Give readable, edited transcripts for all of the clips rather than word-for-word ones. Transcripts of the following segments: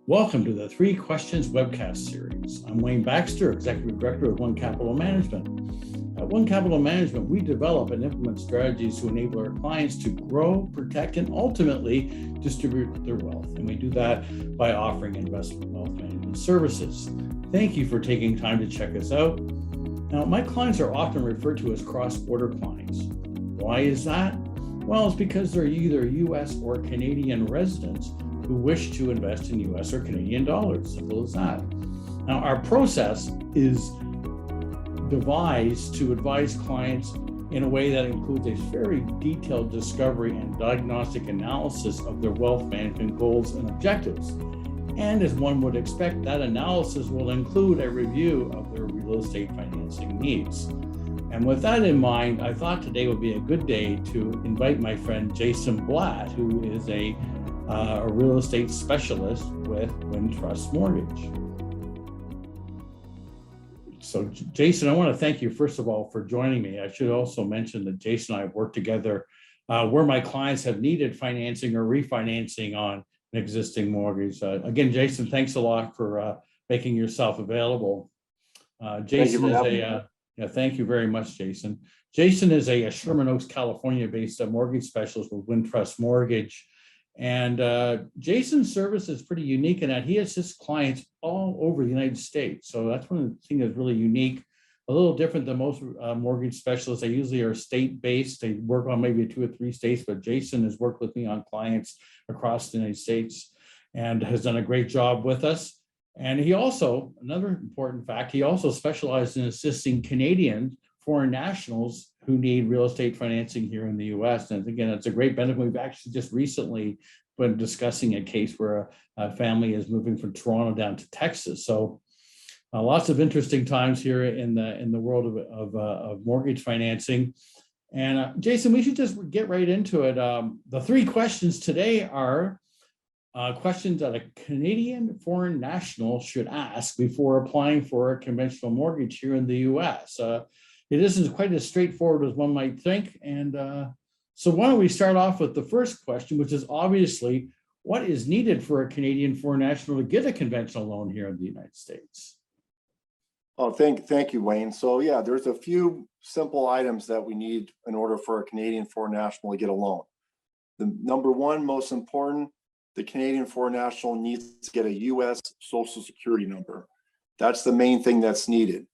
Welcome to the Three Questions Webcast series. I'm Wayne Baxter, Executive Director of One Capital Management. At One Capital Management, we develop and implement strategies to enable our clients to grow, protect, and ultimately distribute their wealth. And we do that by offering investment wealth management services. Thank you for taking time to check us out. Now, my clients are often referred to as cross-border clients. Why is that? Well, it's because they're either U.S. or Canadian residents who wish to invest in US or Canadian dollars, simple as that. Now, our process is devised to advise clients in a way that includes a very detailed discovery and diagnostic analysis of their wealth management goals and objectives. And as one would expect, that analysis will include a review of their real estate financing needs. And with that in mind, I thought today would be a good day to invite my friend Jason Blatt, who is a real estate specialist with Wintrust Mortgage. So Jason, I want to thank you, first of all, for joining me. I should also mention that Jason and I have worked together where my clients have needed financing or refinancing on an existing mortgage. Again, Jason, thanks a lot for making yourself available. Jason is thank you very much, Jason. Jason is a Sherman Oaks, California-based mortgage specialist with Wintrust Mortgage. And Jason's service is pretty unique in that he assists clients all over the United States. So that's one of the things that's really unique, a little different than most mortgage specialists. They usually are state-based. They work on maybe 2 or 3 states, but Jason has worked with me on clients across the United States and has done a great job with us. And he also, another important fact, he also specialized in assisting Canadian foreign nationals who need real estate financing here in the US. And again, it's a great benefit. We've actually just recently been discussing a case where a family is moving from Toronto down to Texas. So lots of interesting times here in the world of mortgage financing. And Jason, we should just get right into it. The 3 questions today are questions that a Canadian foreign national should ask before applying for a conventional mortgage here in the US. It isn't quite as straightforward as one might think. And so why don't we start off with the first question, which is obviously, what is needed for a Canadian foreign national to get a conventional loan here in the United States? Oh, thank you, Wayne. So yeah, there's a few simple items that we need in order for a Canadian foreign national to get a loan. The number one, most important, the Canadian foreign national needs to get a U.S. Social Security number. That's the main thing that's needed.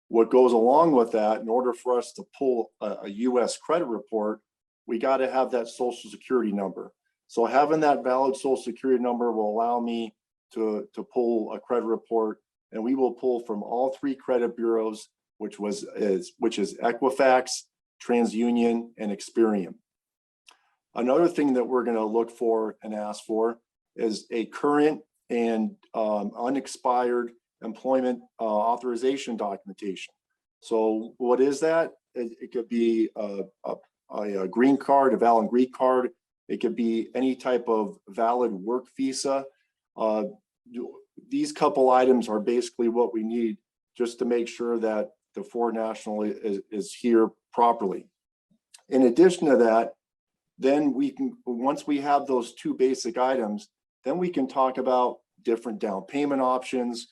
What goes along with that, in order for us to pull a U.S. credit report, we got to have that Social Security number. So having that valid Social Security number will allow me to pull a credit report, and we will pull from all 3 credit bureaus, which is Equifax, TransUnion, and Experian. Another thing that we're going to look for and ask for is a current and unexpired employment authorization documentation. So what is that? It could be a green card, a valid green card. It could be any type of valid work visa. These couple items are basically what we need just to make sure that the foreign national is here properly. In addition to that, then we can, once we have those 2 basic items, then we can talk about different down payment options.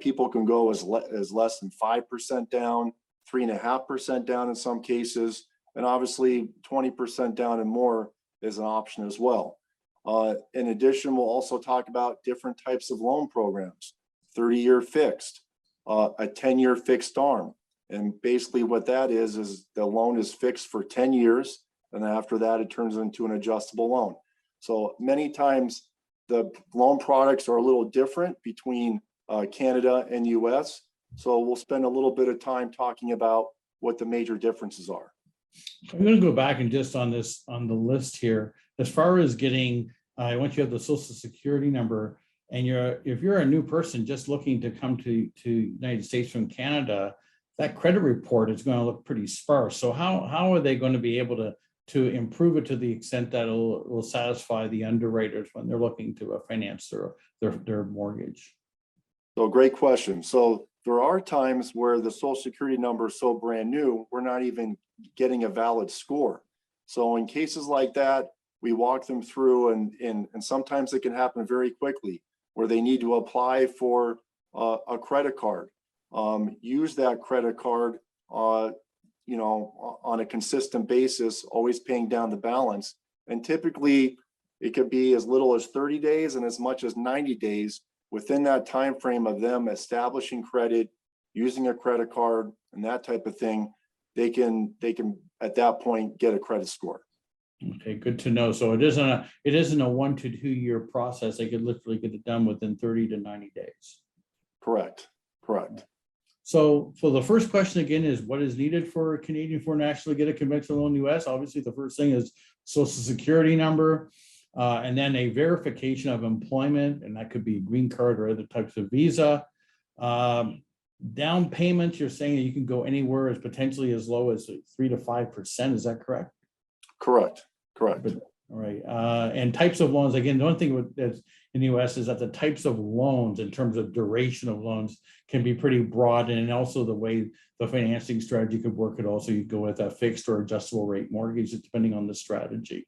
People can go as less than 5% down, 3.5% down in some cases, and obviously 20% down and more is an option as well. In addition, we'll also talk about different types of loan programs, 30-year fixed, a 10-year fixed arm. And basically what that is the loan is fixed for 10 years, and after that, it turns into an adjustable loan. So many times the loan products are a little different between Canada and US. So we'll spend a little bit of time talking about what the major differences are. I'm going to go back and just on the list here, as far as getting, once you have the Social Security number, and if you're a new person just looking to come to United States from Canada, that credit report is going to look pretty sparse. So how are they going to be able to improve it to the extent that it will satisfy the underwriters when they're looking to finance their mortgage? So great question. So there are times where the Social Security number is so brand new, we're not even getting a valid score. So in cases like that, we walk them through, and sometimes it can happen very quickly. where they need to apply for a credit card, use that credit card, on a consistent basis, always paying down the balance. And typically it could be as little as 30 days and as much as 90 days within that time frame of them establishing credit, using a credit card and that type of thing. They can at that point get a credit score. Okay, good to know. So it isn't a 1 to 2 year process. They could literally get it done within 30 to 90 days. Correct. So the first question again is, what is needed for a Canadian foreign national to get a conventional loan in the US? Obviously, the first thing is social security number, and then a verification of employment, and that could be a green card or other types of visa. Down payments, you're saying that you can go anywhere as potentially as low as 3 to 5%. Is that correct? Correct. All right. And types of loans, again, the one thing that's in the US is that the types of loans in terms of duration of loans can be pretty broad, and also the way the financing strategy could work. It also, you go with a fixed or adjustable rate mortgage depending on the strategy.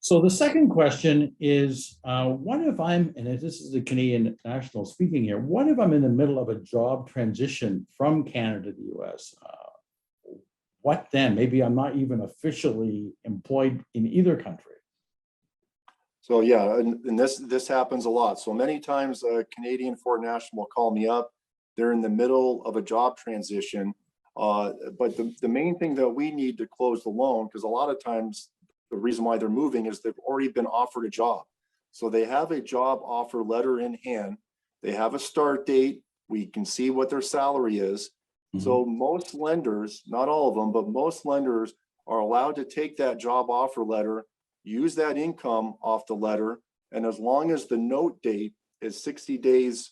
So the second question is, what if I'm, and this is the Canadian national speaking here, what if I'm in the middle of a job transition from Canada to the US? What then? Maybe I'm not even officially employed in either country. So yeah, and this happens a lot. So many times a Canadian foreign national will call me up. They're in the middle of a job transition. But the main thing that we need to close the loan, because a lot of times the reason why they're moving is they've already been offered a job. So they have a job offer letter in hand. They have a start date. We can see what their salary is. So most lenders, not all of them, but most lenders are allowed to take that job offer letter, use that income off the letter, and as long as the note date is 60 days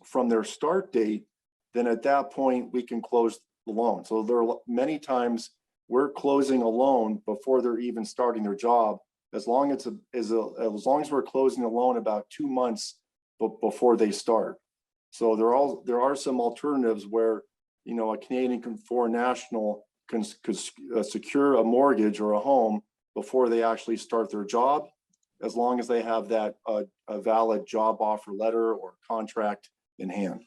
from their start date, then at that point we can close the loan. So there are many times we're closing a loan before they're even starting their job, as long as we're closing the loan about 2 months before they start. So there are some alternatives where, a Canadian foreign national can secure a mortgage or a home before they actually start their job, as long as they have that a valid job offer letter or contract in hand.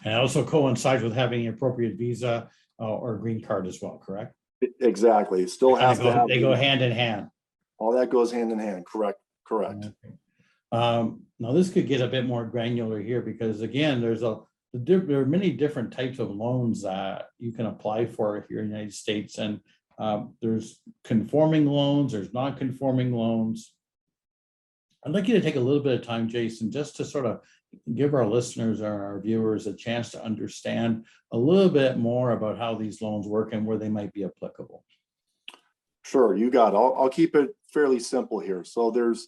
And it also coincides with having an appropriate visa or green card as well, correct? Exactly. Still has to have. They go hand in hand. All that goes hand in hand. Correct. Okay. Now this could get a bit more granular here, because again, there are many different types of loans that you can apply for here in the United States. And there's conforming loans, there's non-conforming loans. I'd like you to take a little bit of time, Jason, just to sort of give our listeners or our viewers a chance to understand a little bit more about how these loans work and where they might be applicable. Sure, you got it. I'll keep it fairly simple here. So there's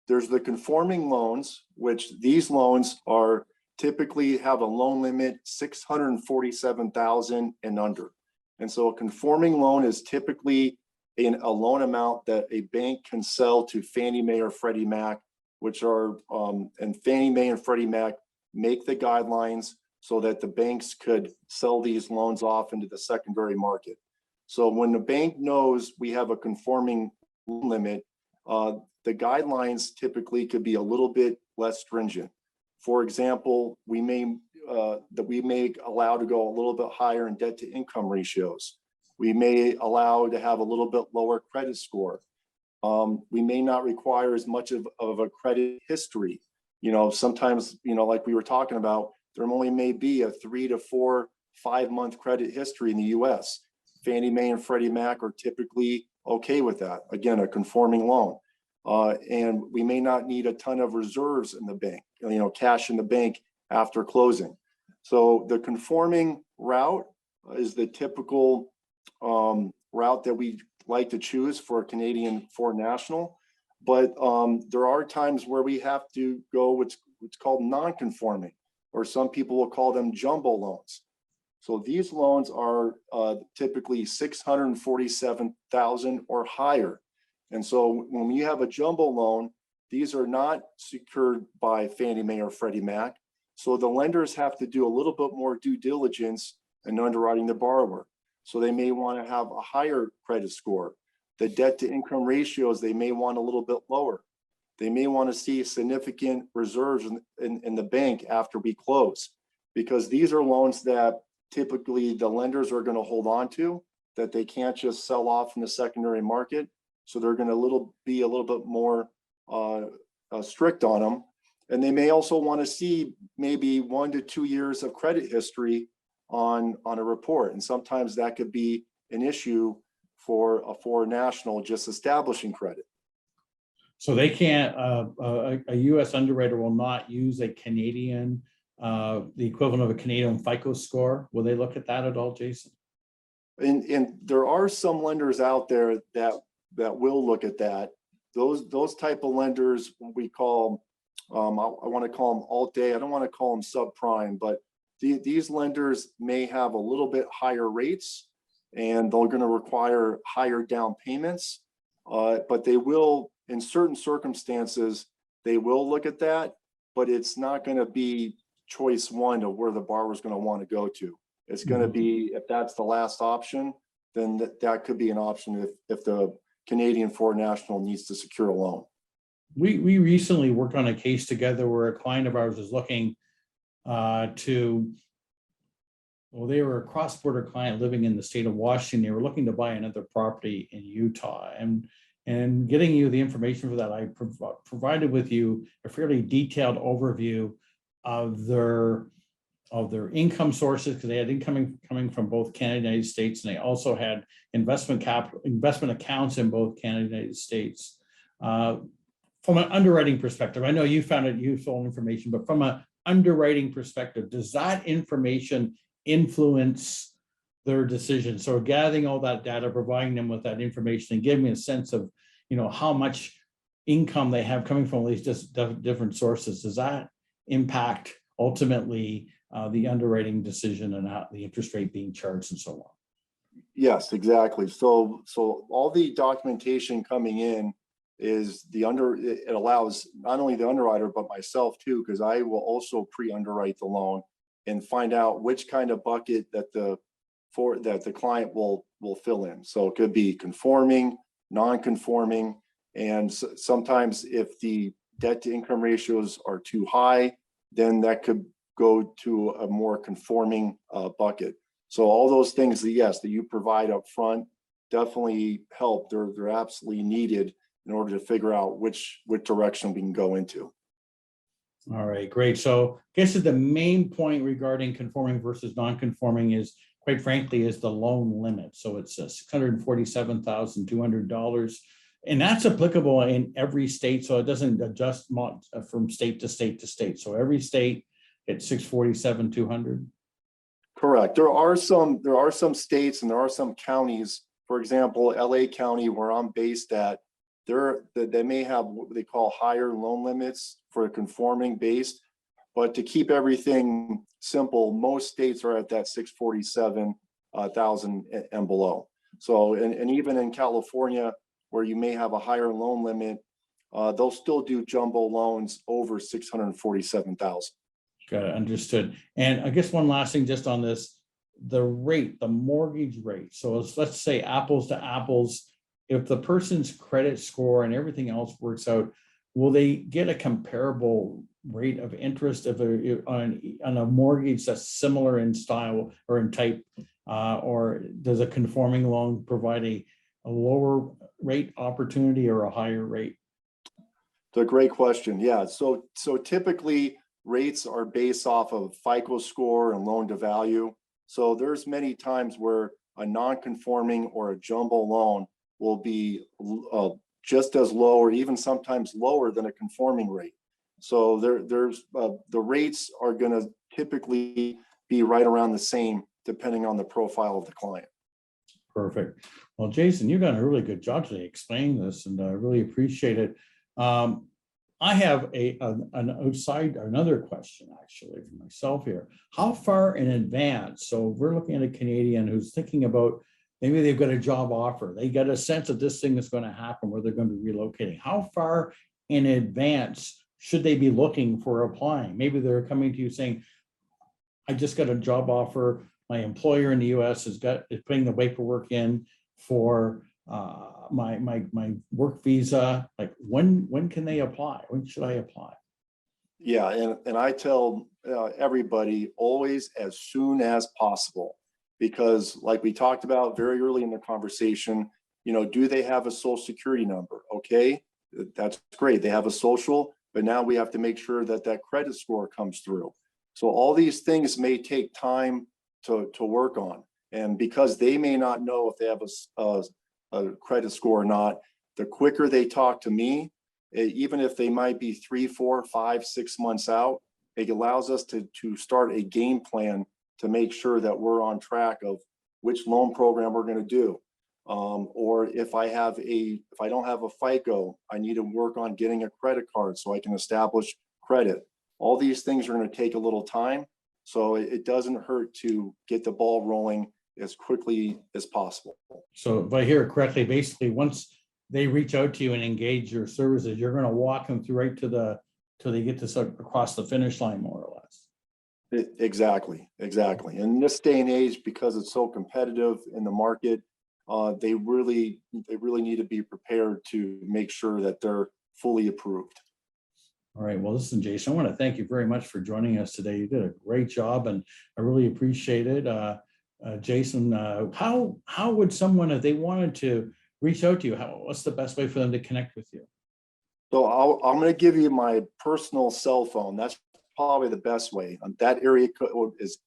the conforming loans, which these loans are typically have a loan limit 647,000 and under. And so a conforming loan is typically a loan amount that a bank can sell to Fannie Mae or Freddie Mac, which are, and Fannie Mae and Freddie Mac make the guidelines so that the banks could sell these loans off into the secondary market. So when the bank knows we have a conforming loan limit, the guidelines typically could be a little bit less stringent. For example, we may allow to go a little bit higher in debt to income ratios. We may allow to have a little bit lower credit score. We may not require as much of a credit history. Sometimes, like we were talking about, there only may be a 3 to 4, 5 month credit history in the US. Fannie Mae and Freddie Mac are typically okay with that. Again, a conforming loan. And we may not need a ton of reserves in the bank, cash in the bank after closing. So the conforming route is the typical route that we like to choose for a Canadian foreign national. But there are times where we have to go what's called non-conforming, or some people will call them jumbo loans. So these loans are typically 647,000 or higher. And so when you have a jumbo loan, these are not secured by Fannie Mae or Freddie Mac. So the lenders have to do a little bit more due diligence in underwriting the borrower. So they may want to have a higher credit score. The debt to income ratios, they may want a little bit lower. They may want to see significant reserves in the bank after we close, because these are loans that typically the lenders are going to hold on to, that they can't just sell off in the secondary market. So they're going to be a little bit more strict on them. And they may also want to see maybe 1 to 2 years of credit history on a report. And sometimes that could be an issue for a foreign national just establishing credit. So they can't, a US underwriter will not use a Canadian, the equivalent of a Canadian FICO score. Will they look at that at all, Jason? And there are some lenders out there that will look at that. Those type of lenders we call, I want to call them Alt-A. I don't want to call them subprime, but these lenders may have a little bit higher rates, and they're going to require higher down payments. But they will, in certain circumstances, they will look at that, but it's not going to be choice one of where the borrower is going to want to go to. It's going to be, if that's the last option, then that could be an option if the Canadian foreign national needs to secure a loan. We recently worked on a case together where a client of ours was looking they were a cross-border client living in the state of Washington. They were looking to buy another property in Utah, and getting you the information for that, I provided with you a fairly detailed overview of their income sources, because they had income coming from both Canada and the United States, and they also had investment accounts in both Canada and the United States. From an underwriting perspective, I know you found it useful information, but from an underwriting perspective, does that information influence their decision? So gathering all that data, providing them with that information, and giving me a sense of, how much income they have coming from all these just different sources, does that impact ultimately the underwriting decision and how the interest rate being charged and so on? Yes, exactly. So all the documentation coming in is it allows not only the underwriter, but myself too, because I will also pre-underwrite the loan and find out which kind of bucket that the client will fill in. So it could be conforming, non-conforming, and sometimes if the debt to income ratios are too high, then that could go to a more conforming bucket. So all those things that you provide up front definitely help. They're absolutely needed in order to figure out which direction we can go into. All right, great. So I guess the main point regarding conforming versus non-conforming is, quite frankly, is the loan limit. So it's $647,200, and that's applicable in every state. So it doesn't adjust from state to state to state. So every state it's $647,200. Correct. There are some states and there are some counties. For example, LA County, where I'm based at, they may have what they call higher loan limits for conforming based, but to keep everything simple, most states are at that 647,000 and below. So, and even in California, where you may have a higher loan limit, they'll still do jumbo loans over 647,000. Got it, understood. And I guess one last thing just on this, the mortgage rate. So let's say apples to apples, if the person's credit score and everything else works out, will they get a comparable rate of interest on a mortgage that's similar in style or in type, or does a conforming loan provide a lower rate opportunity or a higher rate? It's a great question. Yeah, so typically rates are based off of FICO score and loan to value. So there's many times where a non-conforming or a jumbo loan will be just as low or even sometimes lower than a conforming rate. So there's the rates are going to typically be right around the same depending on the profile of the client. Perfect. Well, Jason, you've done a really good job today explaining this, and I really appreciate it. I have another question actually for myself here. How far in advance? So we're looking at a Canadian who's thinking about, maybe they've got a job offer. They got a sense that this thing is going to happen where they're going to be relocating. How far in advance should they be looking for applying? Maybe they're coming to you saying, I just got a job offer. My employer in the US is putting the paperwork in for my work visa? Like when can they apply? When should I apply? Yeah, and I tell everybody always as soon as possible, because like we talked about very early in the conversation, do they have a social security number? Okay, that's great. They have a social, but now we have to make sure that that credit score comes through. So all these things may take time to work on. And because they may not know if they have a credit score or not, the quicker they talk to me, even if they might be 3, 4, 5, 6 months out, it allows us to start a game plan to make sure that we're on track of which loan program we're going to do. Or if I don't have a FICO, I need to work on getting a credit card so I can establish credit. All these things are going to take a little time. So it doesn't hurt to get the ball rolling as quickly as possible. So if I hear it correctly, basically once they reach out to you and engage your services, you're going to walk them through right till they get to across the finish line, more or less. Exactly. In this day and age, because it's so competitive in the market, they really need to be prepared to make sure that they're fully approved. All right. Well, listen, Jason, I want to thank you very much for joining us today. You did a great job, and I really appreciate it. Jason, how would someone, if they wanted to reach out to you, what's the best way for them to connect with you? So I'm going to give you my personal cell phone. That's probably the best way. That area code is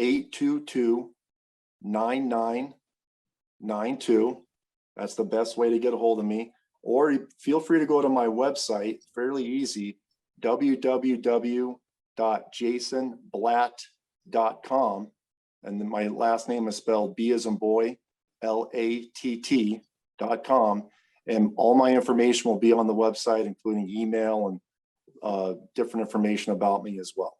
818-822-9992. That's the best way to get a hold of me. Or feel free to go to my website, fairly easy, www.jasonblatt.com. And then my last name is spelled B as in boy, LATT.com. And all my information will be on the website, including email and different information about me as well.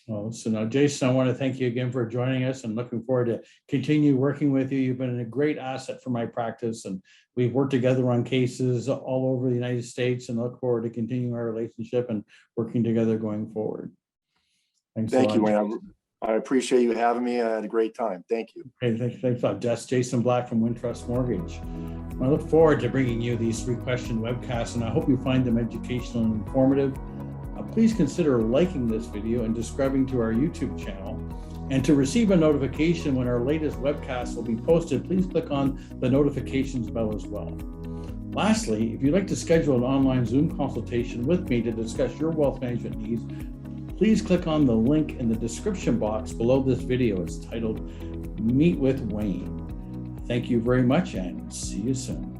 Well, so now, Jason, I want to thank you again for joining us and looking forward to continue working with you. You've been a great asset for my practice, and we've worked together on cases all over the United States, and look forward to continuing our relationship and working together going forward. Thanks. Thank you, Wayne. I appreciate you having me. I had a great time. Thank you. Okay, thanks a lot. That's Jason Blatt from Wintrust Mortgage. I look forward to bringing you these 3-question webcasts, and I hope you find them educational and informative. Please consider liking this video and subscribing to our YouTube channel. And to receive a notification when our latest webcast will be posted, please click on the notifications bell as well. Lastly, if you'd like to schedule an online Zoom consultation with me to discuss your wealth management needs, please click on the link in the description box below this video. It's titled Meet with Wayne. Thank you very much, and see you soon.